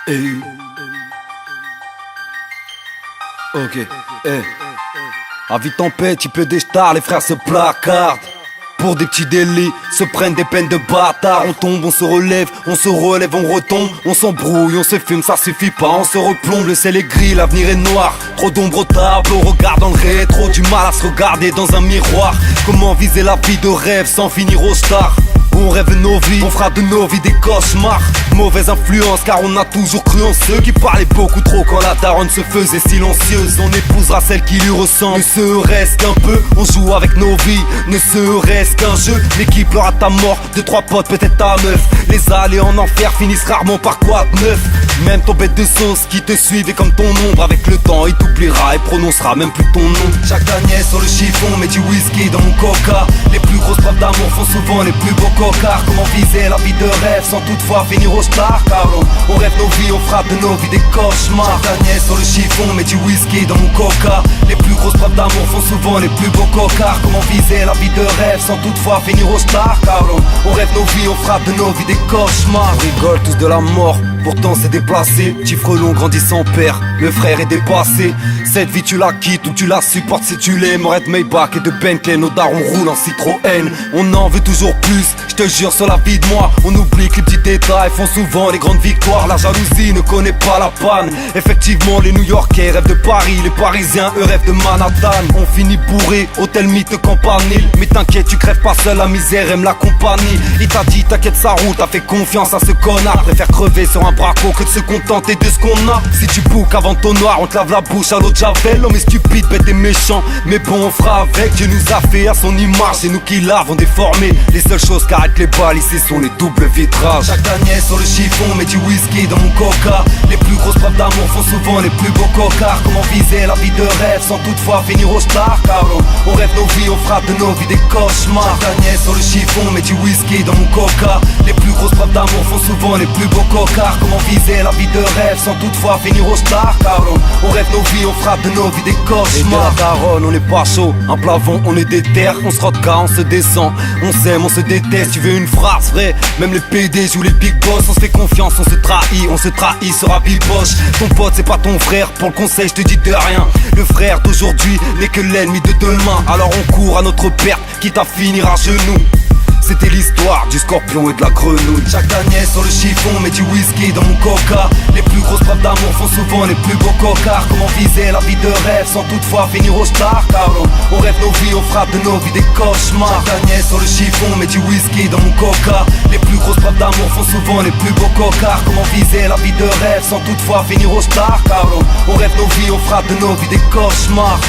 Hey. Ok, hey. À vie tempête, il pleut des stars, les frères se placardent. Pour des petits délits, se prennent des peines de bâtard. On tombe, on se relève, on retombe. On s'embrouille, on se fume, ça suffit pas, on se replombe. Le ciel est gris, l'avenir est noir. Trop d'ombre au tableau, regarde dans le rétro. Du mal à se regarder dans un miroir. Comment viser la vie de rêve sans finir au star? On rêve nos vies, on fera de nos vies des cauchemars. Mauvaise influence car on a toujours cru en ceux qui parlaient beaucoup trop quand la daronne se faisait silencieuse. On épousera celle qui lui ressemble, ne serait-ce qu'un peu. On joue avec nos vies, ne serait-ce qu'un jeu. L'équipe pleure à ta mort, 2-3 potes, peut-être ta meuf. Les allées en enfer finissent rarement par quoi de neuf. Même ton bête de sauce qui te suivait comme ton ombre. Avec le temps il t'oubliera et prononcera même plus ton nom. Chaque Agnès sur le chiffon met du whisky dans mon coca. Les plus grosses preuves d'amour font souvent les plus beaux cocards. Comment viser la vie de rêve sans toutefois finir au star? Car on rêve nos vies, on fera de nos vies des cauchemars. Chaque Agnès sur le chiffon met du whisky dans mon coca. Les plus grosses preuves d'amour font souvent les plus beaux cocards. Comment viser la vie de rêve sans toutefois finir au star? Car on rêve nos vies, on fera de nos vies des cauchemars. On rigole tous de la mort, pourtant c'est déplacé. Petit frelon grandit sans père, le frère est dépassé. Cette vie tu la quittes ou tu la supportes si tu l'aimes. Arrête Maybach et de Bentley, nos darons roulent en Citroën. On en veut toujours plus, je te jure sur la vie de moi. On oublie que les petits détails font souvent les grandes victoires. La jalousie ne connaît pas la panne. Effectivement les New-Yorkais rêvent de Paris, les Parisiens eux rêvent de Manhattan. On finit bourré, hôtel mythe campanile. Mais t'inquiète tu crèves pas seul, la misère aime la compagnie. Il t'a dit t'inquiète ça roule, t'as fait confiance à ce connard. Préfère crever sur un braco que de se contenter de ce qu'on a. Si tu bouques avant ton noir, on te lave la bouche à l'eau de Javel. L'homme est stupide, bête et méchant, mais bon on fera avec. Dieu nous a fait à son image, c'est nous qui l'avons déformé. Les seules choses qu'arrêtent les balles ici sont les doubles vitrages. Chaque Agnès sur le chiffon met du whisky dans mon coca. Les plus grosses preuves d'amour font souvent les plus beaux cocards. Comment viser la vie de rêve sans toutefois finir au star? Car on rêve nos vies, on fera de nos vies des cauchemars. Chaque Agnès sur le chiffon met du whisky dans mon coca. Les plus grosses preuves d'amour font souvent les plus beaux cocards. Comment viser la vie de rêve sans toutefois finir au star? Car on rêve nos vies, on fera de nos vies des cauchemars. Et de la daronne, on est pas chaud, un plafond, on est déter. On se rodka, on se descend, on s'aime, on se déteste. Tu veux une phrase vraie, même les PD jouent les big boss. On se fait confiance, on se trahit, sera Bill Bosch. Ton pote c'est pas ton frère, pour le conseil je te dis de rien. Le frère d'aujourd'hui n'est que l'ennemi de demain. Alors on court à notre perte, quitte à finir à genoux. C'était l'histoire du scorpion et de la grenouille. Chaque Agnès sur le chiffon met du whisky dans mon coca. Les plus grosses preuves d'amour font souvent les plus beaux cocards. Comment viser la vie de rêve sans toutefois finir au star? Car on rêve nos vies, on fera de nos vies des cauchemars. Chaque Agnès sur le chiffon met du whisky dans mon coca. Les plus grosses preuves d'amour font souvent les plus beaux cocards. Comment viser la vie de rêve sans toutefois finir au star? Car on rêve nos vies, on fera de nos vies des cauchemars.